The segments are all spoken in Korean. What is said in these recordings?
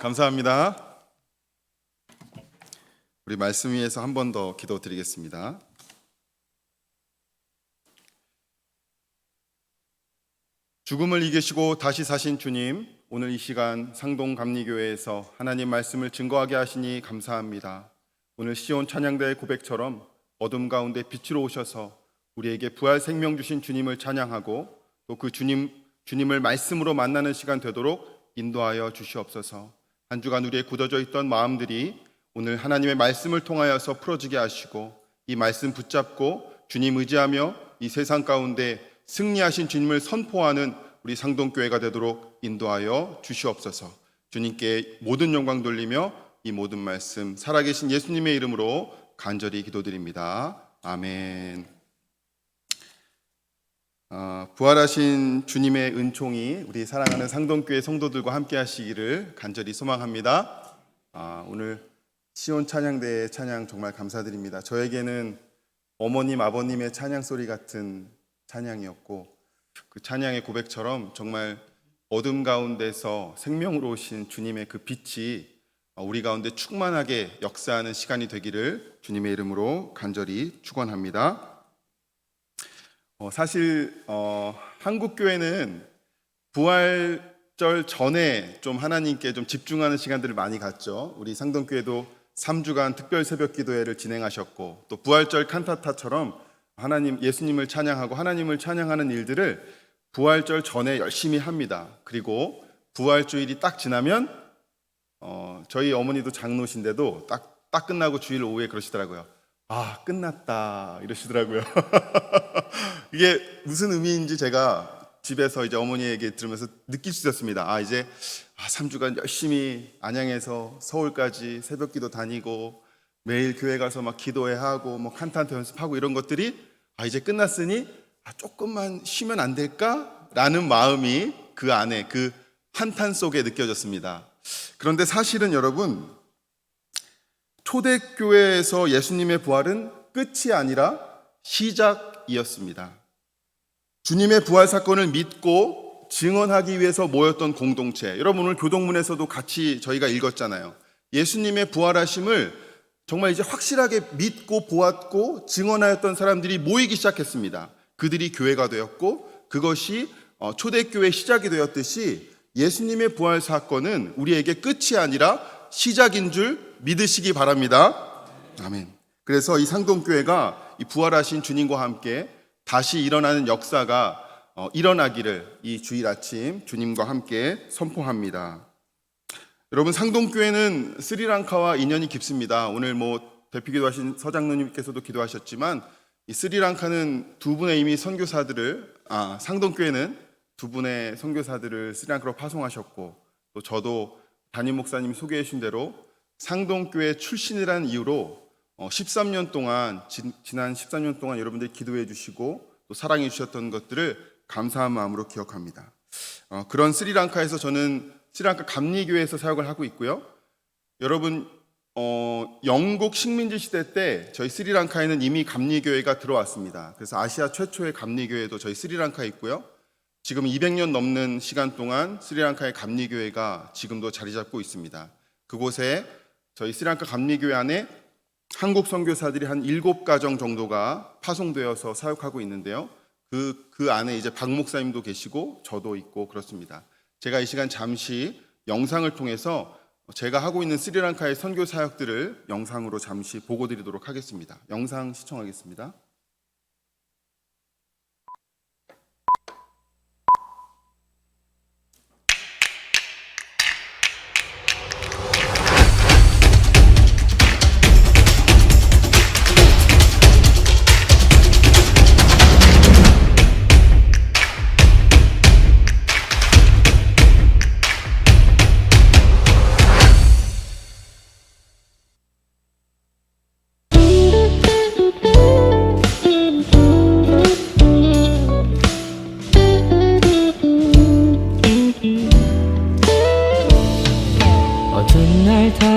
감사합니다. 우리 말씀 위에서 한 번 더 기도드리겠습니다. 죽음을 이기시고 다시 사신 주님, 오늘 이 시간 상동감리교회에서 하나님 말씀을 증거하게 하시니 감사합니다. 오늘 시온 찬양대의 고백처럼 어둠 가운데 빛으로 오셔서 우리에게 부활 생명 주신 주님을 찬양하고 또 그 주님을 말씀으로 만나는 시간 되도록 인도하여 주시옵소서. 한 주간 우리의 굳어져 있던 마음들이 오늘 하나님의 말씀을 통하여서 풀어지게 하시고 이 말씀 붙잡고 주님 의지하며 이 세상 가운데 승리하신 주님을 선포하는 우리 상동교회가 되도록 인도하여 주시옵소서. 주님께 모든 영광 돌리며 이 모든 말씀 살아계신 예수님의 이름으로 간절히 기도드립니다. 아멘. 부활하신 주님의 은총이 우리 사랑하는 상동교회 성도들과 함께 하시기를 간절히 소망합니다. 오늘 시온 찬양대의 찬양 정말 감사드립니다. 저에게는 어머님 아버님의 찬양 소리 같은 찬양이었고 그 찬양의 고백처럼 정말 어둠 가운데서 생명으로 오신 주님의 그 빛이 우리 가운데 충만하게 역사하는 시간이 되기를 주님의 이름으로 간절히 축원합니다. 사실 한국 교회는 부활절 전에 좀 하나님께 좀 집중하는 시간들을 많이 갖죠. 우리 상동교회도 3주간 특별 새벽 기도회를 진행하셨고 또 부활절 칸타타처럼 하나님 예수님을 찬양하고 하나님을 찬양하는 일들을 부활절 전에 열심히 합니다. 그리고 부활주일이 딱 지나면 저희 어머니도 장로신데도 딱 끝나고 주일 오후에 그러시더라고요. 끝났다 이러시더라고요. 이게 무슨 의미인지 제가 집에서 이제 어머니에게 들으면서 느낄 수 있었습니다. 이제 3주간 열심히 안양에서 서울까지 새벽기도 다니고 매일 교회 가서 막 기도회 하고 뭐 칸타타 연습하고 이런 것들이 이제 끝났으니 조금만 쉬면 안 될까? 라는 마음이 그 안에 그 한탄 속에 느껴졌습니다. 그런데 사실은 여러분, 초대교회에서 예수님의 부활은 끝이 아니라 시작이었습니다. 주님의 부활 사건을 믿고 증언하기 위해서 모였던 공동체, 여러분 오늘 교동문에서도 같이 저희가 읽었잖아요. 예수님의 부활하심을 정말 이제 확실하게 믿고 보았고 증언하였던 사람들이 모이기 시작했습니다. 그들이 교회가 되었고 그것이 초대교회 시작이 되었듯이 예수님의 부활 사건은 우리에게 끝이 아니라 시작인 줄 믿으시기 바랍니다. 아멘. 그래서 이 상동교회가 이 부활하신 주님과 함께 다시 일어나는 역사가 일어나기를 이 주일 아침 주님과 함께 선포합니다. 여러분 상동교회는 스리랑카와 인연이 깊습니다. 오늘 대표 기도하신 서장로님께서도 기도하셨지만 이 스리랑카는 두 분의 이미 선교사들을 상동교회는 두 분의 선교사들을 스리랑카로 파송하셨고 또 저도 담임 목사님이 소개해 주신 대로 상동교회 출신이라는 이유로 13년 동안 지난 13년 동안 여러분들이 기도해 주시고 또 사랑해 주셨던 것들을 감사한 마음으로 기억합니다. 그런 스리랑카에서 저는 스리랑카 감리교회에서 사역을 하고 있고요. 여러분 영국 식민지 시대 때 저희 스리랑카에는 이미 감리교회가 들어왔습니다. 그래서 아시아 최초의 감리교회도 저희 스리랑카에 있고요. 지금 200년 넘는 시간 동안 스리랑카의 감리교회가 지금도 자리 잡고 있습니다. 그곳에 저희 스리랑카 감리교회 안에 한국 선교사들이 한 7가정 정도가 파송되어서 사역하고 있는데요. 그 안에 이제 박 목사님도 계시고 저도 있고 그렇습니다. 제가 이 시간 잠시 영상을 통해서 제가 하고 있는 스리랑카의 선교 사역들을 영상으로 잠시 보고 드리도록 하겠습니다. 영상 시청하겠습니다.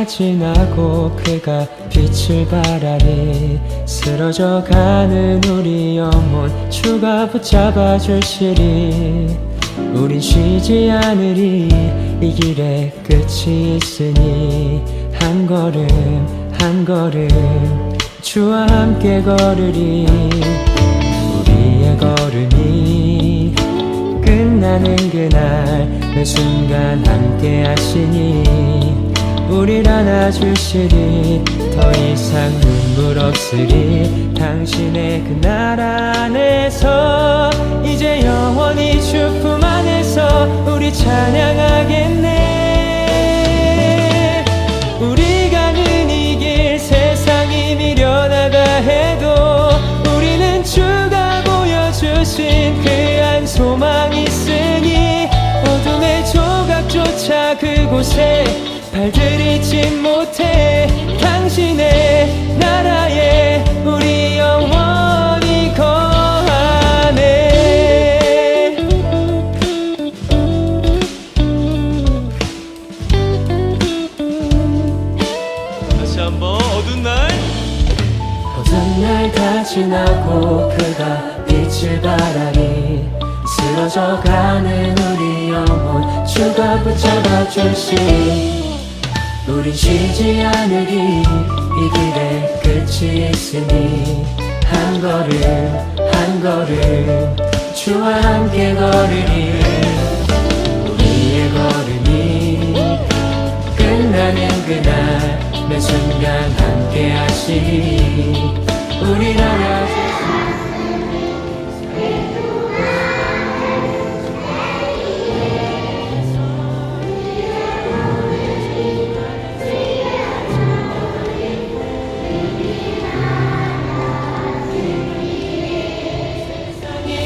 지나고 그가 빛을 발하니 쓰러져가는 우리 영혼 주가 붙잡아 주시리. 우린 쉬지 않으리. 이 길에 끝이 있으니 한 걸음 한 걸음 주와 함께 걸으리. 우리의 걸음이 끝나는 그날 그 순간 함께 하시니 우릴 안아주시리. 더 이상 눈물 없으리. 당신의 그 나라 안에서 이제 영원히 주 품 안에서 우리 찬양하겠네. 우리 가는 이 길 세상이 미련하다 해도 우리는 주가 보여주신 그 한 소망 있으니 어둠의 조각조차 그곳에 발들이지 못해. 당신의 나라에 우리 영원히 거하네. 다시 한번 어두운 날 어두운 날 다 지나고 그가 빛을 발하니 쓰러져가는 우리 영혼 주가 붙잡아 주시니 우린 쉬지 않으리. 이 길에 끝이 있으니 한 걸음 한 걸음 주와 함께 걸으리. 우리의 걸음이 끝나는 그날 매 순간 함께 하시니 우릴 안아주시니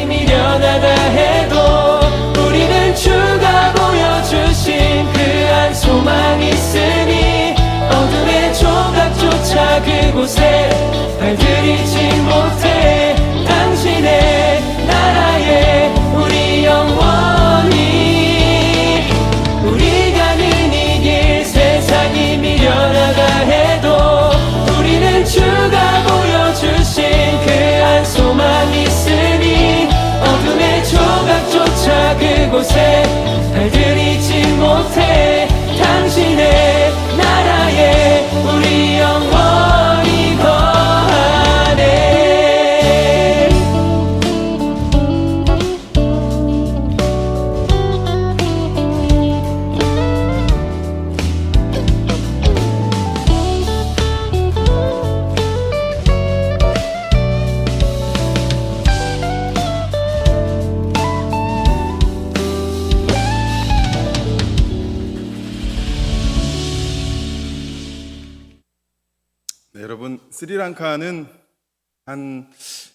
미련하다 해도 우리는 주가 보여주신 그 한 소망 있으니 어둠의 조각조차 그곳에 발들이지 못해. 당신의 나라에 우리 영원히 우리 가는 이 길 세상이 미련하다 해도 우리는 주가 보여주신 그 한 소망 있으니 어둠의 조각조차 그곳에 발들이지 못해. 당신의 나라에 우리 영원히 거하네. 네, 여러분, 스리랑카는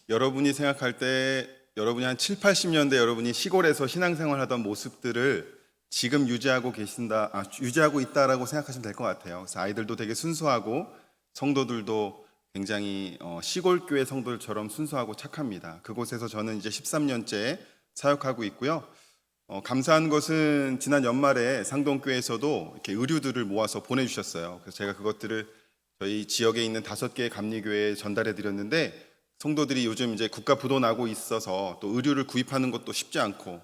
여러분이 생각할 때 여러분이 한 7, 80년대 여러분이 시골에서 신앙생활 하던 모습들을 지금 유지하고 유지하고 있다라고 생각하시면 될 것 같아요. 그래서 아이들도 되게 순수하고 성도들도 굉장히 시골 교회 성도들처럼 순수하고 착합니다. 그곳에서 저는 이제 13년째 사역하고 있고요. 감사한 것은 지난 연말에 상동교회에서도 이렇게 의류들을 모아서 보내주셨어요. 그래서 제가 그것들을 저희 지역에 있는 5개의 감리교회에 전달해 드렸는데, 성도들이 요즘 이제 국가 부도 나고 있어서 또 의류를 구입하는 것도 쉽지 않고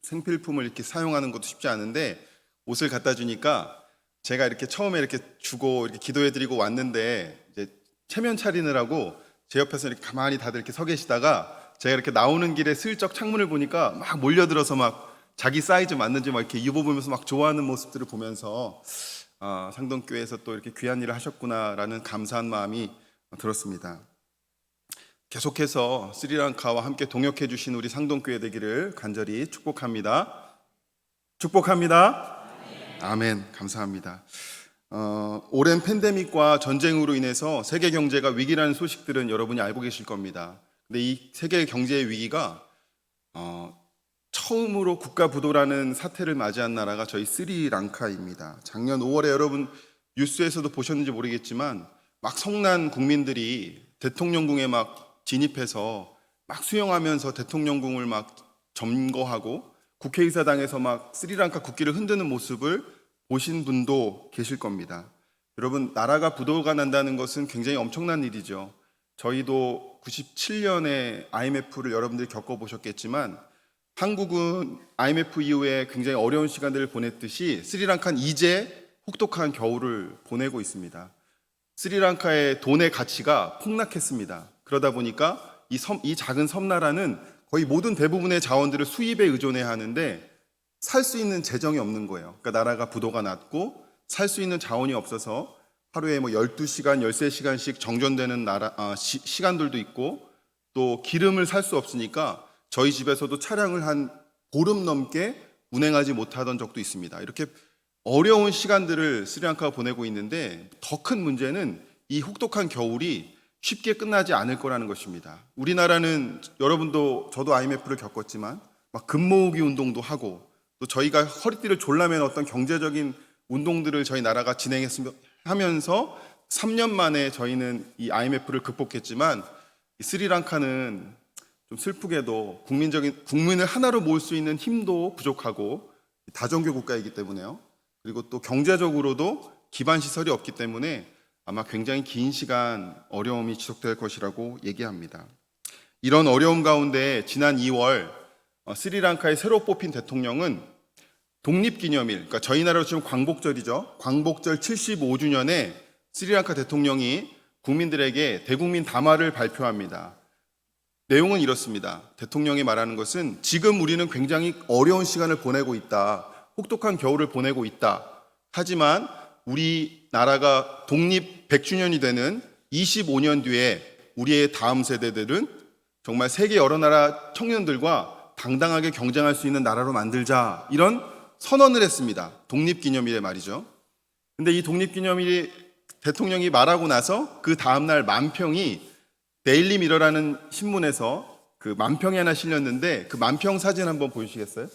생필품을 이렇게 사용하는 것도 쉽지 않은데 옷을 갖다 주니까 제가 이렇게 처음에 이렇게 주고 이렇게 기도해 드리고 왔는데 이제 체면 차리느라고 제 옆에서 이렇게 가만히 다들 이렇게 서 계시다가 제가 이렇게 나오는 길에 슬쩍 창문을 보니까 막 몰려들어서 막 자기 사이즈 맞는지 막 이렇게 입어보면서 막 좋아하는 모습들을 보면서 상동교회에서 또 이렇게 귀한 일을 하셨구나라는 감사한 마음이 들었습니다. 계속해서 스리랑카와 함께 동역해 주신 우리 상동교회 되기를 간절히 축복합니다. 축복합니다. 아멘. 감사합니다. 오랜 팬데믹과 전쟁으로 인해서 세계 경제가 위기라는 소식들은 여러분이 알고 계실 겁니다. 근데 이 세계 경제의 위기가 처음으로 국가 부도라는 사태를 맞이한 나라가 저희 스리랑카입니다. 작년 5월에 여러분 뉴스에서도 보셨는지 모르겠지만 막 성난 국민들이 대통령궁에 막 진입해서 막 수영하면서 대통령궁을 막 점거하고 국회의사당에서 막 스리랑카 국기를 흔드는 모습을 보신 분도 계실 겁니다. 여러분, 나라가 부도가 난다는 것은 굉장히 엄청난 일이죠. 저희도 97년에 IMF를 여러분들이 겪어보셨겠지만 한국은 IMF 이후에 굉장히 어려운 시간들을 보냈듯이 스리랑카는 이제 혹독한 겨울을 보내고 있습니다. 스리랑카의 돈의 가치가 폭락했습니다. 그러다 보니까 이 작은 섬나라는 거의 모든 대부분의 자원들을 수입에 의존해야 하는데 살 수 있는 재정이 없는 거예요. 그러니까 나라가 부도가 났고 살 수 있는 자원이 없어서 하루에 12시간, 13시간씩 정전되는 시간들도 있고 또 기름을 살 수 없으니까 저희 집에서도 차량을 한 보름 넘게 운행하지 못하던 적도 있습니다. 이렇게 어려운 시간들을 스리랑카가 보내고 있는데 더 큰 문제는 이 혹독한 겨울이 쉽게 끝나지 않을 거라는 것입니다. 우리나라는 여러분도 저도 IMF를 겪었지만 막 금 모으기 운동도 하고 또 저희가 허리띠를 졸라매는 어떤 경제적인 운동들을 저희 나라가 진행하면서 3년 만에 저희는 이 IMF를 극복했지만 이 스리랑카는 좀 슬프게도 국민을 하나로 모을 수 있는 힘도 부족하고 다종교 국가이기 때문에요. 그리고 또 경제적으로도 기반 시설이 없기 때문에 아마 굉장히 긴 시간 어려움이 지속될 것이라고 얘기합니다. 이런 어려움 가운데 지난 2월 스리랑카의 새로 뽑힌 대통령은 독립기념일, 그러니까 저희 나라로 지금 광복절이죠. 광복절 75주년에 스리랑카 대통령이 국민들에게 대국민 담화를 발표합니다. 내용은 이렇습니다. 대통령이 말하는 것은 지금 우리는 굉장히 어려운 시간을 보내고 있다. 혹독한 겨울을 보내고 있다. 하지만 우리나라가 독립 100주년이 되는 25년 뒤에 우리의 다음 세대들은 정말 세계 여러 나라 청년들과 당당하게 경쟁할 수 있는 나라로 만들자. 이런 선언을 했습니다. 독립기념일에 말이죠. 근데 이 독립기념일이 대통령이 말하고 나서 그 다음날 만평이 데일리 미러라는 신문에서 그 만평이 하나 실렸는데 그 만평 사진 한번 보시겠어요?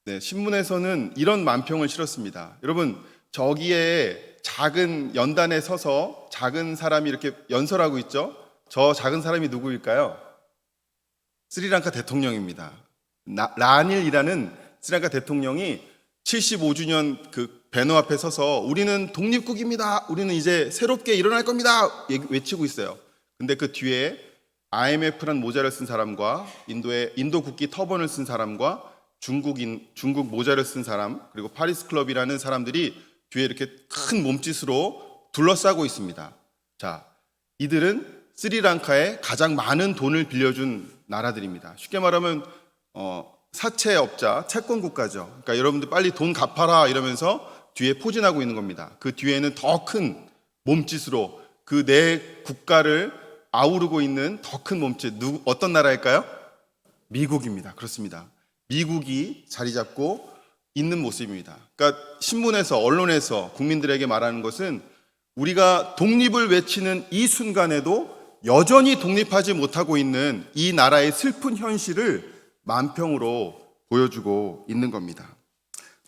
네, 신문에서는 이런 만평을 실었습니다. 여러분, 저기에 작은 연단에 서서 작은 사람이 이렇게 연설하고 있죠? 저 작은 사람이 누구일까요? 스리랑카 대통령입니다. 라닐이라는 스리랑카 대통령이 75주년 그 배너 앞에 서서 우리는 독립국입니다. 우리는 이제 새롭게 일어날 겁니다. 외치고 있어요. 근데 그 뒤에 IMF란 모자를 쓴 사람과 인도 국기 터번을 쓴 사람과 중국 모자를 쓴 사람 그리고 파리스 클럽이라는 사람들이 뒤에 이렇게 큰 몸짓으로 둘러싸고 있습니다. 자, 이들은 스리랑카에 가장 많은 돈을 빌려준 나라들입니다. 쉽게 말하면 사채업자, 채권 국가죠. 그러니까 여러분들 빨리 돈 갚아라 이러면서 뒤에 포진하고 있는 겁니다. 그 뒤에는 더 큰 몸짓으로 그 내 국가를 아우르고 있는 더 큰 몸짓, 어떤 나라일까요? 미국입니다. 그렇습니다. 미국이 자리 잡고 있는 모습입니다. 그러니까 신문에서, 언론에서 국민들에게 말하는 것은 우리가 독립을 외치는 이 순간에도 여전히 독립하지 못하고 있는 이 나라의 슬픈 현실을 만평으로 보여주고 있는 겁니다.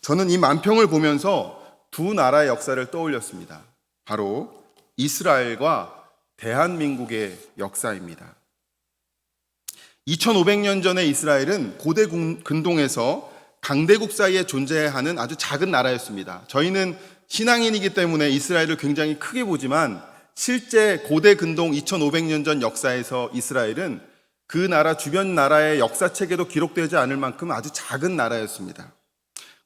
저는 이 만평을 보면서 두 나라의 역사를 떠올렸습니다. 바로 이스라엘과 대한민국의 역사입니다. 2500년 전에 이스라엘은 고대 근동에서 강대국 사이에 존재하는 아주 작은 나라였습니다. 저희는 신앙인이기 때문에 이스라엘을 굉장히 크게 보지만 실제 고대 근동 2500년 전 역사에서 이스라엘은 그 나라 주변 나라의 역사책에도 기록되지 않을 만큼 아주 작은 나라였습니다.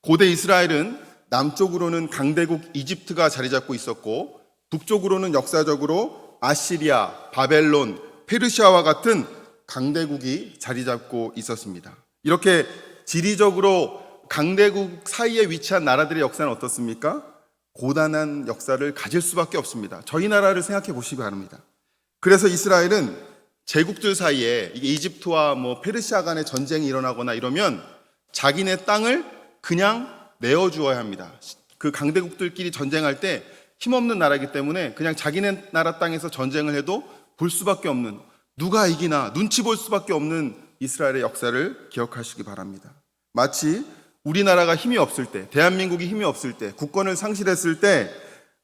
고대 이스라엘은 남쪽으로는 강대국 이집트가 자리 잡고 있었고 북쪽으로는 역사적으로 아시리아, 바벨론, 페르시아와 같은 강대국이 자리 잡고 있었습니다. 이렇게 지리적으로 강대국 사이에 위치한 나라들의 역사는 어떻습니까? 고단한 역사를 가질 수밖에 없습니다. 저희 나라를 생각해 보시기 바랍니다. 그래서 이스라엘은 제국들 사이에 이게 이집트와 페르시아 간의 전쟁이 일어나거나 이러면 자기네 땅을 그냥 내어주어야 합니다. 그 강대국들끼리 전쟁할 때 힘없는 나라이기 때문에 그냥 자기네 나라 땅에서 전쟁을 해도 볼 수밖에 없는, 누가 이기나 눈치 볼 수밖에 없는 이스라엘의 역사를 기억하시기 바랍니다. 마치 우리나라가 힘이 없을 때, 대한민국이 힘이 없을 때, 국권을 상실했을 때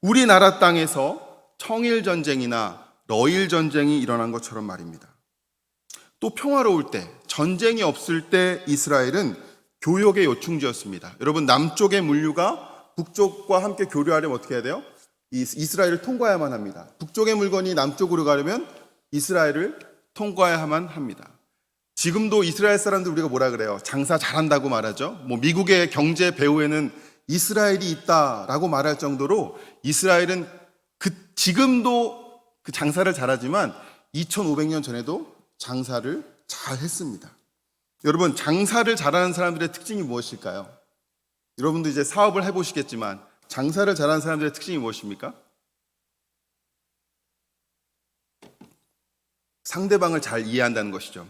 우리나라 땅에서 청일전쟁이나 러일전쟁이 일어난 것처럼 말입니다. 또 평화로울 때, 전쟁이 없을 때 이스라엘은 교역의 요충지였습니다. 여러분, 남쪽의 물류가 북쪽과 함께 교류하려면 어떻게 해야 돼요? 이스라엘을 통과해야만 합니다. 북쪽의 물건이 남쪽으로 가려면 이스라엘을 통과해야만 합니다. 지금도 이스라엘 사람들 우리가 뭐라 그래요? 장사 잘한다고 말하죠. 뭐 미국의 경제 배후에는 이스라엘이 있다라고 말할 정도로 이스라엘은 지금도 그 장사를 잘하지만 2500년 전에도 장사를 잘 했습니다. 여러분, 장사를 잘하는 사람들의 특징이 무엇일까요? 여러분도 이제 사업을 해보시겠지만 장사를 잘하는 사람들의 특징이 무엇입니까? 상대방을 잘 이해한다는 것이죠.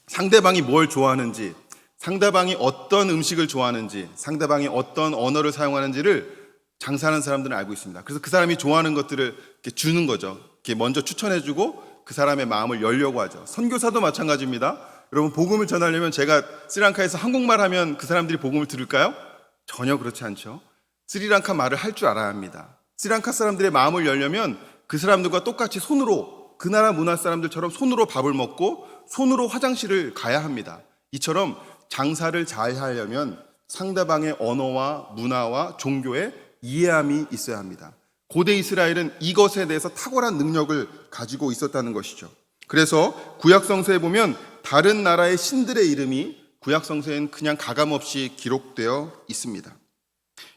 상대방이 뭘 좋아하는지, 상대방이 어떤 음식을 좋아하는지, 상대방이 어떤 언어를 사용하는지를 장사하는 사람들은 알고 있습니다. 그래서 그 사람이 좋아하는 것들을 이렇게 주는 거죠. 이렇게 먼저 추천해주고 그 사람의 마음을 열려고 하죠. 선교사도 마찬가지입니다. 여러분, 복음을 전하려면 제가 스리랑카에서 한국말 하면 그 사람들이 복음을 들을까요? 전혀 그렇지 않죠. 스리랑카 말을 할 줄 알아야 합니다. 스리랑카 사람들의 마음을 열려면 그 사람들과 똑같이 손으로, 그 나라 문화 사람들처럼 손으로 밥을 먹고 손으로 화장실을 가야 합니다. 이처럼 장사를 잘 하려면 상대방의 언어와 문화와 종교에 이해함이 있어야 합니다. 고대 이스라엘은 이것에 대해서 탁월한 능력을 가지고 있었다는 것이죠. 그래서 구약성서에 보면 다른 나라의 신들의 이름이 구약성서에는 그냥 가감없이 기록되어 있습니다.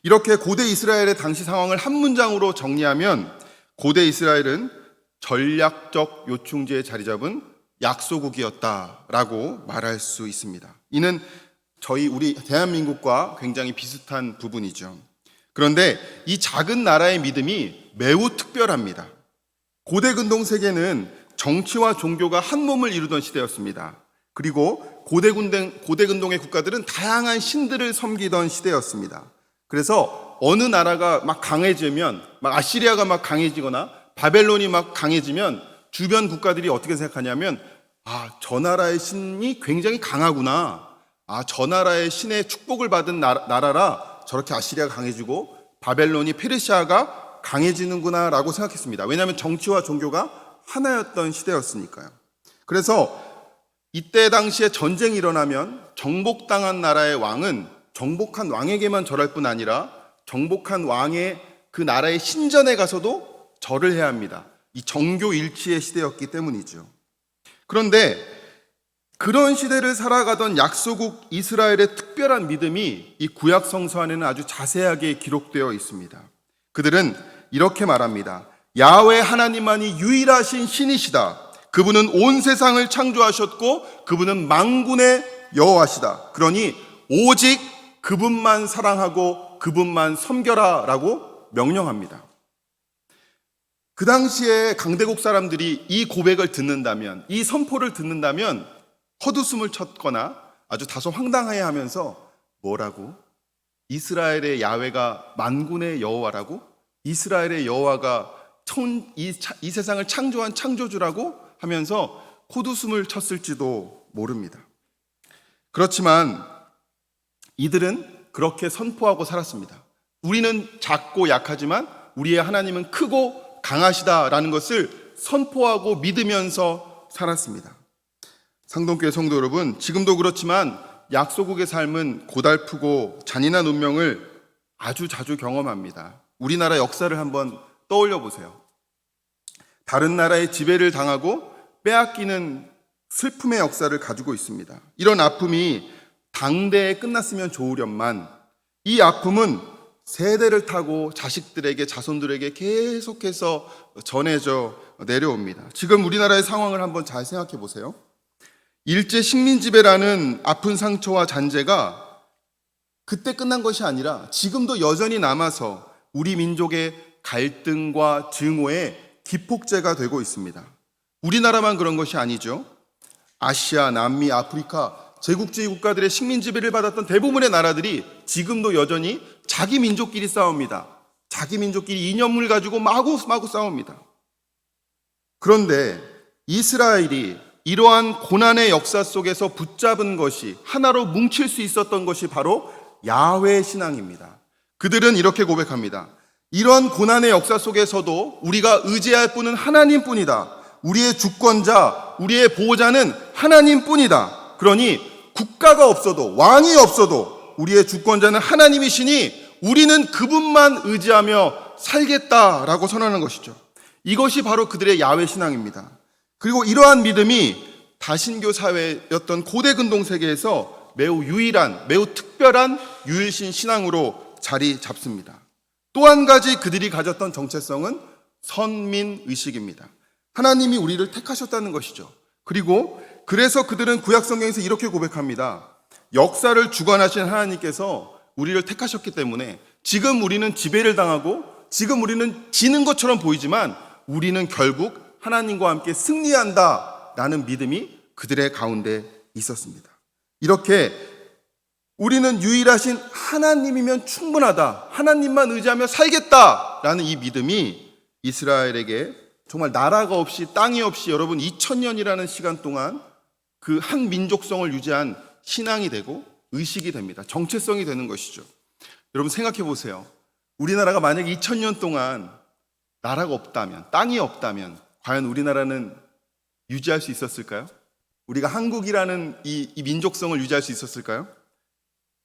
이렇게 고대 이스라엘의 당시 상황을 한 문장으로 정리하면 고대 이스라엘은 전략적 요충지에 자리 잡은 약소국이었다라고 말할 수 있습니다. 이는 우리 대한민국과 굉장히 비슷한 부분이죠. 그런데 이 작은 나라의 믿음이 매우 특별합니다. 고대 근동 세계는 정치와 종교가 한 몸을 이루던 시대였습니다. 그리고 고대 근동의 국가들은 다양한 신들을 섬기던 시대였습니다. 그래서 어느 나라가 막 강해지면, 막 아시리아가 막 강해지거나 바벨론이 막 강해지면 주변 국가들이 어떻게 생각하냐면, 저 나라의 신이 굉장히 강하구나. 저 나라의 신의 축복을 받은 나라라 저렇게 아시리아가 강해지고 바벨론이 페르시아가 강해지는구나 라고 생각했습니다. 왜냐하면 정치와 종교가 하나였던 시대였으니까요. 그래서 이때 당시에 전쟁이 일어나면 정복당한 나라의 왕은 정복한 왕에게만 절할 뿐 아니라 정복한 왕의 그 나라의 신전에 가서도 절을 해야 합니다. 이 정교 일치의 시대였기 때문이죠. 그런데 그런 시대를 살아가던 약소국 이스라엘의 특별한 믿음이 이 구약 성서 안에는 아주 자세하게 기록되어 있습니다. 그들은 이렇게 말합니다. 야훼 하나님만이 유일하신 신이시다. 그분은 온 세상을 창조하셨고 그분은 만군의 여호와시다. 그러니 오직 그분만 사랑하고 그분만 섬겨라 라고 명령합니다. 그 당시에 강대국 사람들이 이 고백을 듣는다면, 이 선포를 듣는다면 헛웃음을 쳤거나 아주 다소 황당해하면서 뭐라고? 이스라엘의 야훼가 만군의 여호와라고? 이스라엘의 여호와가 이 세상을 창조한 창조주라고 하면서 헛웃음을 쳤을지도 모릅니다. 그렇지만 이들은 그렇게 선포하고 살았습니다. 우리는 작고 약하지만 우리의 하나님은 크고 강하시다라는 것을 선포하고 믿으면서 살았습니다. 상동교회 성도 여러분, 지금도 그렇지만 약소국의 삶은 고달프고 잔인한 운명을 아주 자주 경험합니다. 우리나라 역사를 한번 떠올려 보세요. 다른 나라의 지배를 당하고 빼앗기는 슬픔의 역사를 가지고 있습니다. 이런 아픔이 당대에 끝났으면 좋으련만 이 아픔은 세대를 타고 자식들에게, 자손들에게 계속해서 전해져 내려옵니다. 지금 우리나라의 상황을 한번 잘 생각해 보세요. 일제 식민지배라는 아픈 상처와 잔재가 그때 끝난 것이 아니라 지금도 여전히 남아서 우리 민족의 갈등과 증오의 기폭제가 되고 있습니다. 우리나라만 그런 것이 아니죠. 아시아, 남미, 아프리카 제국주의 국가들의 식민지배를 받았던 대부분의 나라들이 지금도 여전히 자기 민족끼리 싸웁니다. 자기 민족끼리 이념을 가지고 마구마구 싸웁니다. 그런데 이스라엘이 이러한 고난의 역사 속에서 붙잡은 것이, 하나로 뭉칠 수 있었던 것이 바로 야훼 신앙입니다. 그들은 이렇게 고백합니다. 이런 고난의 역사 속에서도 우리가 의지할 분은 하나님뿐이다. 우리의 주권자, 우리의 보호자는 하나님뿐이다. 그러니 국가가 없어도, 왕이 없어도 우리의 주권자는 하나님이시니 우리는 그분만 의지하며 살겠다라고 선언하는 것이죠. 이것이 바로 그들의 야훼 신앙입니다. 그리고 이러한 믿음이 다신교 사회였던 고대 근동 세계에서 매우 유일한, 매우 특별한 유일신 신앙으로 자리 잡습니다. 또 한 가지 그들이 가졌던 정체성은 선민의식입니다. 하나님이 우리를 택하셨다는 것이죠. 그리고 그래서 그들은 구약성경에서 이렇게 고백합니다. 역사를 주관하신 하나님께서 우리를 택하셨기 때문에 지금 우리는 지배를 당하고 지금 우리는 지는 것처럼 보이지만 우리는 결국 하나님과 함께 승리한다라는 믿음이 그들의 가운데 있었습니다. 이렇게 우리는 유일하신 하나님이면 충분하다, 하나님만 의지하며 살겠다라는 이 믿음이 이스라엘에게 정말 나라가 없이 땅이 없이 여러분 2000년이라는 시간 동안 그 한 민족성을 유지한 신앙이 되고 의식이 됩니다. 정체성이 되는 것이죠. 여러분 생각해 보세요. 우리나라가 만약에 2000년 동안 나라가 없다면, 땅이 없다면 과연 우리나라는 유지할 수 있었을까요? 우리가 한국이라는 이 민족성을 유지할 수 있었을까요?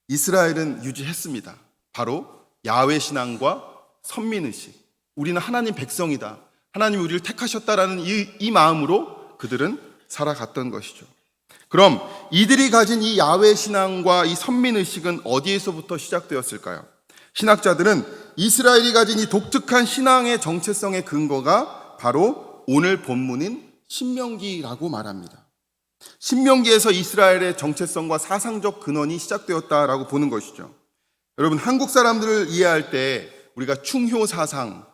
이스라엘은 유지했습니다. 바로 야훼 신앙과 선민의식. 우리는 하나님 백성이다. 하나님이 우리를 택하셨다라는 이 마음으로 그들은 살아갔던 것이죠. 그럼 이들이 가진 이 야훼 신앙과 이 선민의식은 어디에서부터 시작되었을까요? 신학자들은 이스라엘이 가진 이 독특한 신앙의 정체성의 근거가 바로 오늘 본문인 신명기라고 말합니다. 신명기에서 이스라엘의 정체성과 사상적 근원이 시작되었다라고 보는 것이죠. 여러분 한국 사람들을 이해할 때 우리가 충효 사상,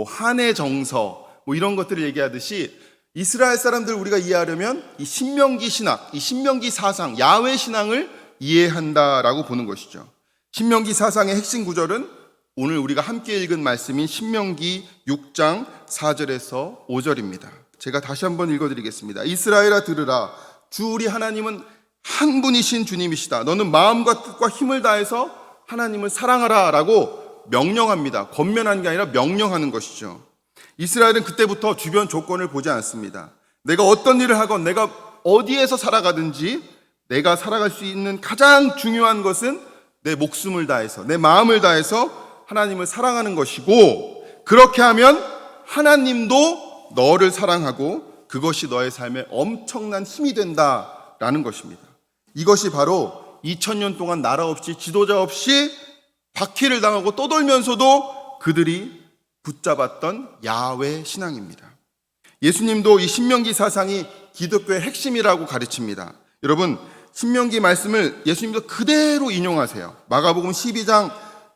한해 정서 이런 것들을 얘기하듯이 이스라엘 사람들 우리가 이해하려면 이 신명기 신학, 이 신명기 사상, 야훼 신앙을 이해한다라고 보는 것이죠. 신명기 사상의 핵심 구절은 오늘 우리가 함께 읽은 말씀인 신명기 6장 4절에서 5절입니다. 제가 다시 한번 읽어드리겠습니다. 이스라엘아 들으라. 주 우리 하나님은 한 분이신 주님이시다. 너는 마음과 뜻과 힘을 다해서 하나님을 사랑하라 라고 명령합니다. 권면하는 게 아니라 명령하는 것이죠. 이스라엘은 그때부터 주변 조건을 보지 않습니다. 내가 어떤 일을 하건 내가 어디에서 살아가든지 내가 살아갈 수 있는 가장 중요한 것은 내 목숨을 다해서 내 마음을 다해서 하나님을 사랑하는 것이고 그렇게 하면 하나님도 너를 사랑하고 그것이 너의 삶에 엄청난 힘이 된다라는 것입니다. 이것이 바로 2000년 동안 나라 없이 지도자 없이 박해를 당하고 떠돌면서도 그들이 붙잡았던 야훼 신앙입니다. 예수님도 이 신명기 사상이 기독교의 핵심이라고 가르칩니다. 여러분 신명기 말씀을 예수님도 그대로 인용하세요. 마가복음 12장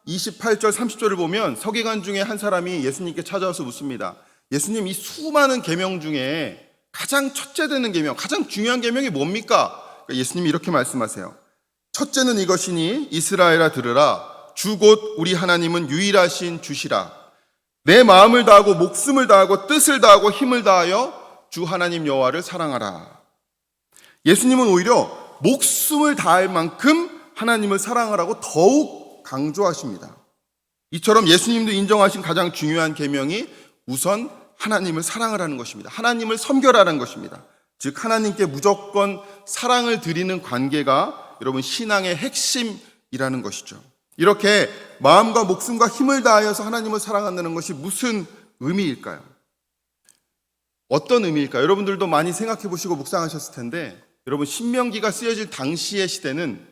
28절 30절을 보면 서기관 중에 한 사람이 예수님께 찾아와서 묻습니다. 예수님 이 수많은 계명 중에 가장 첫째 되는 계명, 가장 중요한 계명이 뭡니까? 예수님이 이렇게 말씀하세요. 첫째는 이것이니 이스라엘아 들으라. 주 곧 우리 하나님은 유일하신 주시라. 내 마음을 다하고 목숨을 다하고 뜻을 다하고 힘을 다하여 주 하나님 여호와를 사랑하라. 예수님은 오히려 목숨을 다할 만큼 하나님을 사랑하라고 더욱 강조하십니다. 이처럼 예수님도 인정하신 가장 중요한 계명이 우선 하나님을 사랑하라는 것입니다. 하나님을 섬겨라는 것입니다. 즉 하나님께 무조건 사랑을 드리는 관계가 여러분 신앙의 핵심이라는 것이죠. 이렇게 마음과 목숨과 힘을 다하여서 하나님을 사랑한다는 것이 무슨 의미일까요? 어떤 의미일까요? 여러분들도 많이 생각해 보시고 묵상하셨을 텐데 여러분 신명기가 쓰여질 당시의 시대는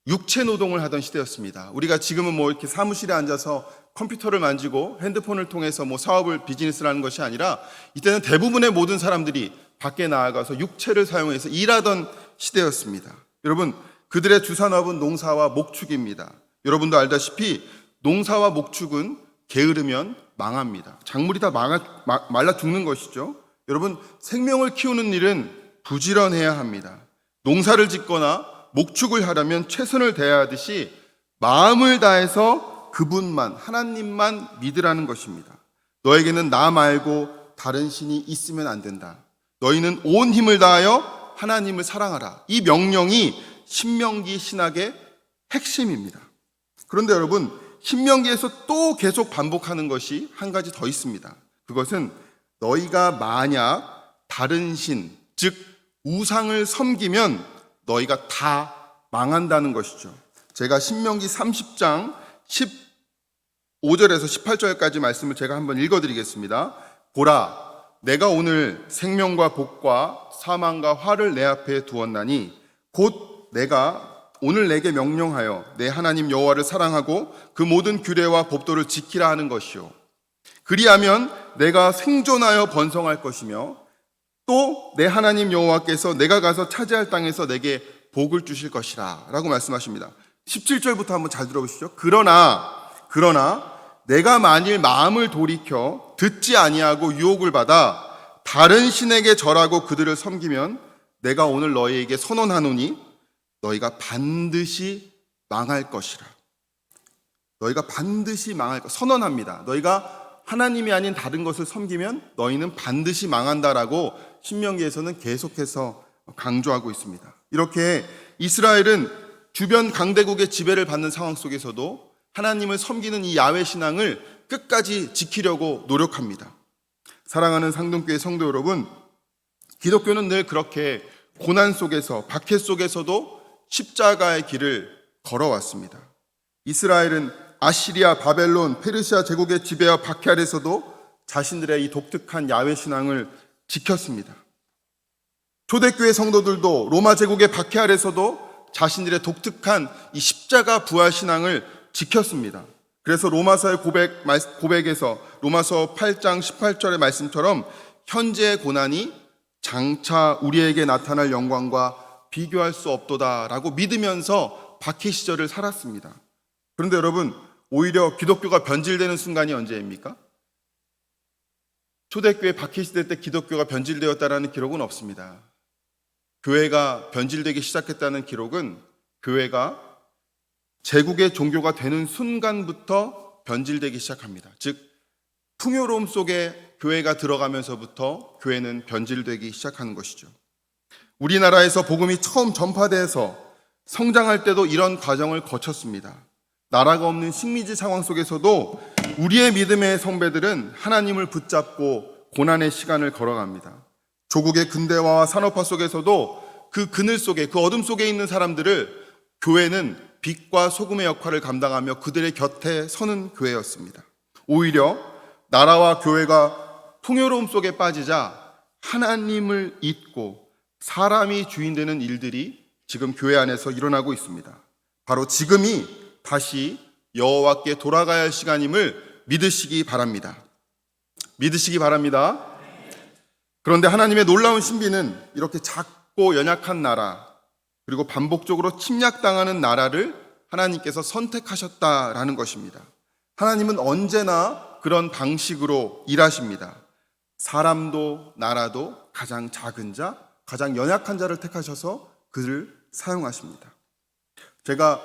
육체 노동을 하던 시대였습니다. 우리가 지금은 이렇게 사무실에 앉아서 컴퓨터를 만지고 핸드폰을 통해서 사업을 비즈니스를 하는 것이 아니라 이때는 대부분의 모든 사람들이 밖에 나아가서 육체를 사용해서 일하던 시대였습니다. 여러분 그들의 주산업은 농사와 목축입니다. 여러분도 알다시피 농사와 목축은 게으르면 망합니다. 작물이 다 말라 죽는 것이죠. 여러분 생명을 키우는 일은 부지런해야 합니다. 농사를 짓거나 목축을 하려면 최선을 다해야 하듯이 마음을 다해서 그분만 하나님만 믿으라는 것입니다. 너에게는 나 말고 다른 신이 있으면 안 된다. 너희는 온 힘을 다하여 하나님을 사랑하라. 이 명령이 신명기 신학의 핵심입니다. 그런데 여러분 신명기에서 또 계속 반복하는 것이 한 가지 더 있습니다. 그것은 너희가 만약 다른 신, 즉 우상을 섬기면 너희가 다 망한다는 것이죠. 제가 신명기 30장 15절에서 18절까지 말씀을 제가 한번 읽어드리겠습니다. 보라, 내가 오늘 생명과 복과 사망과 화를 내 앞에 두었나니 곧 내가 오늘 내게 명령하여 내 하나님 여호와를 사랑하고 그 모든 규례와 법도를 지키라 하는 것이요 그리하면 내가 생존하여 번성할 것이며 또 내 하나님 여호와께서 내가 가서 차지할 땅에서 내게 복을 주실 것이라 라고 말씀하십니다. 17절부터 한번 잘 들어보시죠. 그러나 내가 만일 마음을 돌이켜 듣지 아니하고 유혹을 받아 다른 신에게 절하고 그들을 섬기면 내가 오늘 너희에게 선언하노니 너희가 반드시 망할 것이라. 너희가 반드시 망할 것. 선언합니다. 너희가 하나님이 아닌 다른 것을 섬기면 너희는 반드시 망한다라고 신명기에서는 계속해서 강조하고 있습니다. 이렇게 이스라엘은 주변 강대국의 지배를 받는 상황 속에서도 하나님을 섬기는 이 야훼 신앙을 끝까지 지키려고 노력합니다. 사랑하는 상동교회 성도 여러분, 기독교는 늘 그렇게 고난 속에서, 박해 속에서도 십자가의 길을 걸어왔습니다. 이스라엘은 아시리아, 바벨론, 페르시아 제국의 지배와 박해 아래서도 자신들의 이 독특한 야훼 신앙을 지켰습니다. 초대교회 성도들도 로마 제국의 박해 아래서도 자신들의 독특한 이 십자가 부활 신앙을 지켰습니다. 그래서 로마서의 고백에서 로마서 8장 18절의 말씀처럼 현재의 고난이 장차 우리에게 나타날 영광과 비교할 수 없도다라고 믿으면서 박해 시절을 살았습니다. 그런데 여러분, 오히려 기독교가 변질되는 순간이 언제입니까? 초대교회 박해 시대 때 기독교가 변질되었다라는 기록은 없습니다. 교회가 변질되기 시작했다는 기록은 교회가 제국의 종교가 되는 순간부터 변질되기 시작합니다. 즉 풍요로움 속에 교회가 들어가면서부터 교회는 변질되기 시작하는 것이죠. 우리나라에서 복음이 처음 전파돼서 성장할 때도 이런 과정을 거쳤습니다. 나라가 없는 식민지 상황 속에서도 우리의 믿음의 선배들은 하나님을 붙잡고 고난의 시간을 걸어갑니다. 조국의 근대화와 산업화 속에서도 그 그늘 속에, 그 어둠 속에 있는 사람들을 교회는 빛과 소금의 역할을 감당하며 그들의 곁에 서는 교회였습니다. 오히려 나라와 교회가 풍요로움 속에 빠지자 하나님을 잊고 사람이 주인되는 일들이 지금 교회 안에서 일어나고 있습니다. 바로 지금이 다시 여호와께 돌아가야 할 시간임을 믿으시기 바랍니다. 믿으시기 바랍니다. 그런데 하나님의 놀라운 신비는 이렇게 작고 연약한 나라, 그리고 반복적으로 침략당하는 나라를 하나님께서 선택하셨다라는 것입니다. 하나님은 언제나 그런 방식으로 일하십니다. 사람도 나라도 가장 작은 자, 가장 연약한 자를 택하셔서 그를 사용하십니다. 제가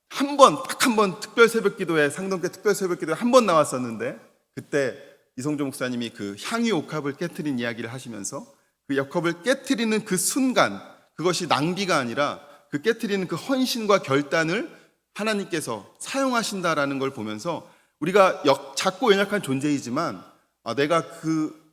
딱 한 번 특별 새벽 기도에, 상동교회 특별 새벽 기도에 한 번 나왔었는데, 그때 이성조 목사님이 그 향유 옥합을 깨트린 이야기를 하시면서 그 옥합을 깨트리는 그 순간, 그것이 낭비가 아니라 그 깨트리는 그 헌신과 결단을 하나님께서 사용하신다라는 걸 보면서 우리가 작고 연약한 존재이지만 내가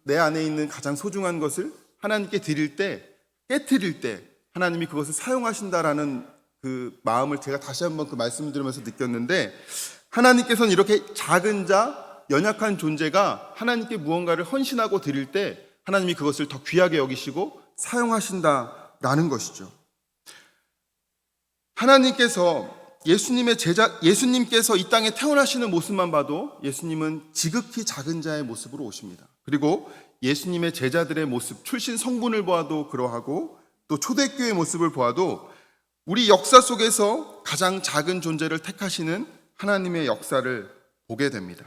내 안에 있는 가장 소중한 것을 하나님께 드릴 때, 깨트릴 때 하나님이 그것을 사용하신다라는 그 마음을 제가 다시 한번 그 말씀을 들으면서 느꼈는데, 하나님께서는 이렇게 작은 자, 연약한 존재가 하나님께 무언가를 헌신하고 드릴 때 하나님이 그것을 더 귀하게 여기시고 사용하신다라는 것이죠. 하나님께서 예수님께서 이 땅에 태어나시는 모습만 봐도 예수님은 지극히 작은 자의 모습으로 오십니다. 그리고 예수님의 제자들의 모습, 출신 성분을 보아도 그러하고 또 초대교회의 모습을 보아도 우리 역사 속에서 가장 작은 존재를 택하시는 하나님의 역사를 보게 됩니다.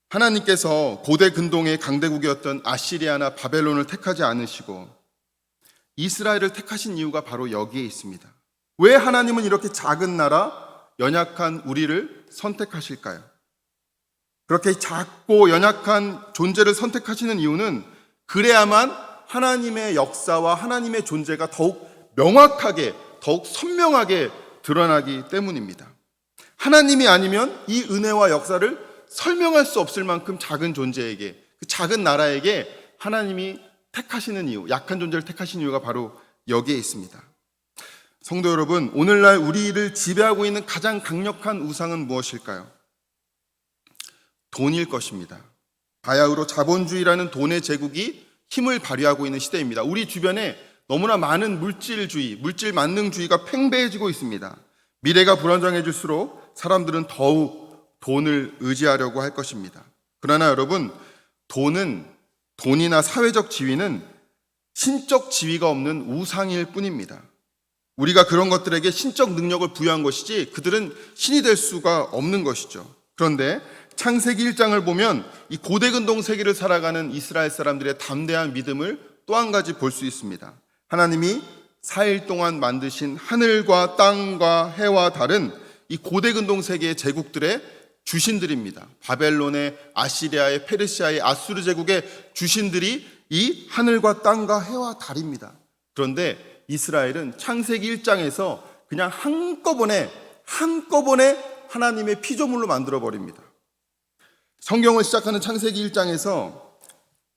하나님께서 고대 근동의 강대국이었던 아시리아나 바벨론을 택하지 않으시고 이스라엘을 택하신 이유가 바로 여기에 있습니다. 왜 하나님은 이렇게 작은 나라, 연약한 우리를 선택하실까요? 그렇게 작고 연약한 존재를 선택하시는 이유는 그래야만 하나님의 역사와 하나님의 존재가 더욱 명확하게, 더욱 선명하게 드러나기 때문입니다. 하나님이 아니면 이 은혜와 역사를 설명할 수 없을 만큼 작은 존재에게, 그 작은 나라에게 하나님이 택하시는 이유, 약한 존재를 택하신 이유가 바로 여기에 있습니다. 성도 여러분, 오늘날 우리를 지배하고 있는 가장 강력한 우상은 무엇일까요? 돈일 것입니다. 바야흐로 자본주의라는 돈의 제국이 힘을 발휘하고 있는 시대입니다. 우리 주변에 너무나 많은 물질주의, 물질 만능주의가 팽배해지고 있습니다. 미래가 불안정해질수록 사람들은 더욱 돈을 의지하려고 할 것입니다. 그러나 여러분, 돈이나 사회적 지위는 신적 지위가 없는 우상일 뿐입니다. 우리가 그런 것들에게 신적 능력을 부여한 것이지 그들은 신이 될 수가 없는 것이죠. 그런데 창세기 1장을 보면 이 고대근동 세계를 살아가는 이스라엘 사람들의 담대한 믿음을 또 한 가지 볼 수 있습니다. 하나님이 4일 동안 만드신 하늘과 땅과 해와 달은 이 고대근동 세계의 제국들의 주신들입니다. 바벨론의, 아시리아의, 페르시아의, 아수르 제국의 주신들이 이 하늘과 땅과 해와 달입니다. 그런데 이스라엘은 창세기 1장에서 그냥 한꺼번에 하나님의 피조물로 만들어버립니다. 성경을 시작하는 창세기 1장에서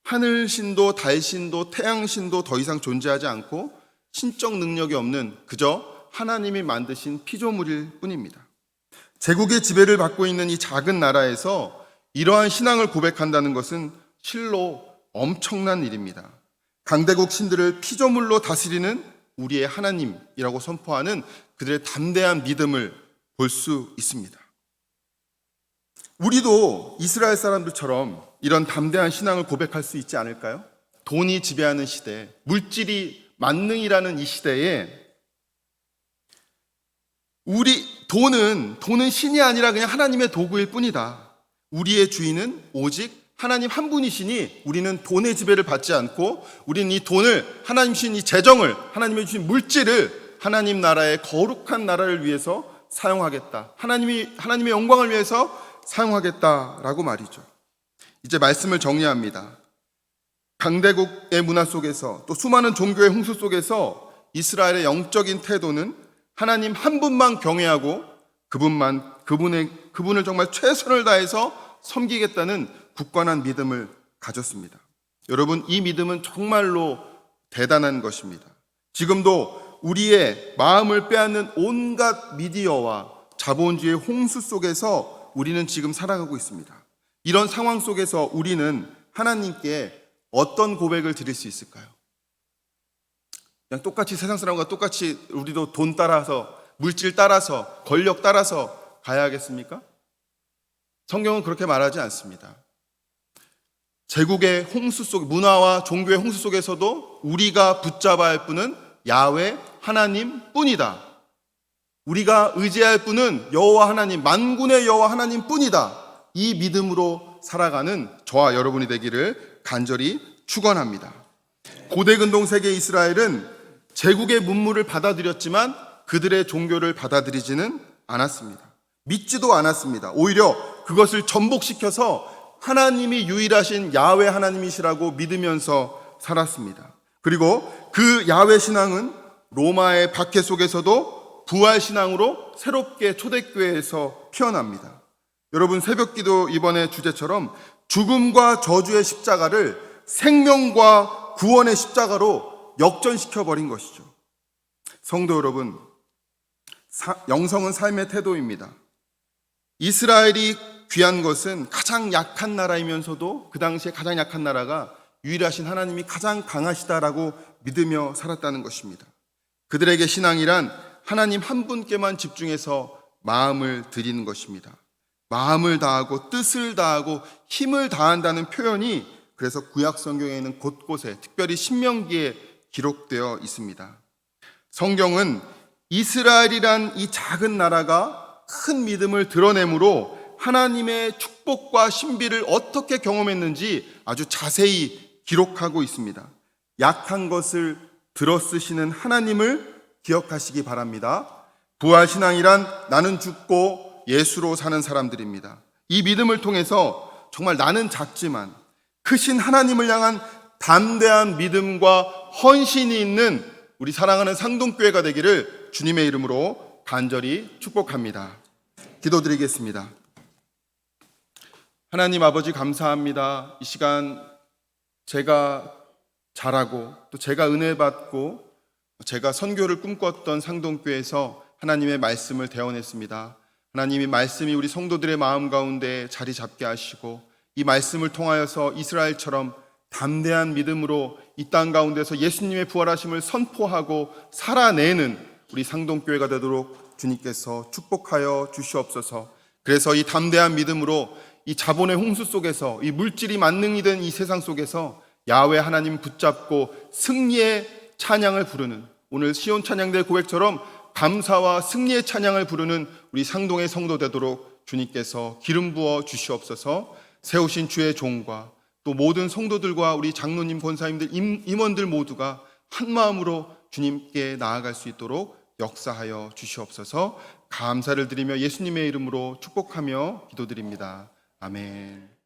하늘신도, 달신도, 태양신도 더 이상 존재하지 않고 신적 능력이 없는 그저 하나님이 만드신 피조물일 뿐입니다. 제국의 지배를 받고 있는 이 작은 나라에서 이러한 신앙을 고백한다는 것은 실로 엄청난 일입니다. 강대국 신들을 피조물로 다스리는 우리의 하나님이라고 선포하는 그들의 담대한 믿음을 볼 수 있습니다. 우리도 이스라엘 사람들처럼 이런 담대한 신앙을 고백할 수 있지 않을까요? 돈이 지배하는 시대, 물질이 만능이라는 이 시대에 돈은 신이 아니라 그냥 하나님의 도구일 뿐이다. 우리의 주인은 오직 하나님 한 분이시니 우리는 돈의 지배를 받지 않고 우리는 이 돈을, 하나님 주신 이 재정을, 하나님의 주신 물질을 하나님 나라의 거룩한 나라를 위해서 사용하겠다. 하나님의 영광을 위해서 사용하겠다라고 말이죠. 이제 말씀을 정리합니다. 강대국의 문화 속에서 또 수많은 종교의 홍수 속에서 이스라엘의 영적인 태도는 하나님 한 분만 경외하고 그분을 정말 최선을 다해서 섬기겠다는 굳건한 믿음을 가졌습니다. 여러분, 이 믿음은 정말로 대단한 것입니다. 지금도 우리의 마음을 빼앗는 온갖 미디어와 자본주의의 홍수 속에서 우리는 지금 살아가고 있습니다. 이런 상황 속에서 우리는 하나님께 어떤 고백을 드릴 수 있을까요? 그냥 똑같이 세상 사람과 똑같이 우리도 돈 따라서, 물질 따라서, 권력 따라서 가야 하겠습니까? 성경은 그렇게 말하지 않습니다. 제국의 홍수 속, 문화와 종교의 홍수 속에서도 우리가 붙잡아야 할 분은 야훼 하나님 뿐이다. 우리가 의지할 분은 여호와 하나님, 만군의 여호와 하나님 뿐이다. 이 믿음으로 살아가는 저와 여러분이 되기를 간절히 축원합니다. 고대근동 세계 이스라엘은 제국의 문물을 받아들였지만 그들의 종교를 받아들이지는 않았습니다. 믿지도 않았습니다. 오히려 그것을 전복시켜서 하나님이 유일하신 야훼 하나님이시라고 믿으면서 살았습니다. 그리고 그 야훼 신앙은 로마의 박해 속에서도 부활 신앙으로 새롭게 초대교회에서 피어납니다. 여러분, 새벽기도 이번에 주제처럼 죽음과 저주의 십자가를 생명과 구원의 십자가로 역전시켜버린 것이죠. 성도 여러분, 영성은 삶의 태도입니다. 이스라엘이 귀한 것은 가장 약한 나라이면서도 그 당시에 가장 약한 나라가 유일하신 하나님이 가장 강하시다라고 믿으며 살았다는 것입니다. 그들에게 신앙이란 하나님 한 분께만 집중해서 마음을 드리는 것입니다. 마음을 다하고 뜻을 다하고 힘을 다한다는 표현이 그래서 구약 성경에는 곳곳에 특별히 신명기에 기록되어 있습니다. 성경은 이스라엘이란 이 작은 나라가 큰 믿음을 드러내므로 하나님의 축복과 신비를 어떻게 경험했는지 아주 자세히 기록하고 있습니다. 약한 것을 들어쓰시는 하나님을 기억하시기 바랍니다. 부활신앙이란 나는 죽고 예수로 사는 사람들입니다. 이 믿음을 통해서 정말 나는 작지만 크신 하나님을 향한 담대한 믿음과 헌신이 있는 우리 사랑하는 상동교회가 되기를 주님의 이름으로 간절히 축복합니다. 기도드리겠습니다. 하나님 아버지, 감사합니다. 이 시간 제가 잘하고 또 제가 은혜 받고 제가 선교를 꿈꿨던 상동교회에서 하나님의 말씀을 대원했습니다. 하나님의 말씀이 우리 성도들의 마음 가운데 자리 잡게 하시고 이 말씀을 통하여서 이스라엘처럼 담대한 믿음으로 이 땅 가운데서 예수님의 부활하심을 선포하고 살아내는 우리 상동교회가 되도록 주님께서 축복하여 주시옵소서. 그래서 이 담대한 믿음으로 이 자본의 홍수 속에서, 이 물질이 만능이 된 이 세상 속에서 야훼 하나님 붙잡고 승리의 찬양을 부르는, 오늘 시온 찬양대 고백처럼 감사와 승리의 찬양을 부르는 우리 상동의 성도 되도록 주님께서 기름 부어 주시옵소서. 세우신 주의 종과 또 모든 성도들과 우리 장로님, 권사님들, 임원들 모두가 한 마음으로 주님께 나아갈 수 있도록 역사하여 주시옵소서. 감사를 드리며 예수님의 이름으로 축복하며 기도드립니다. 아멘.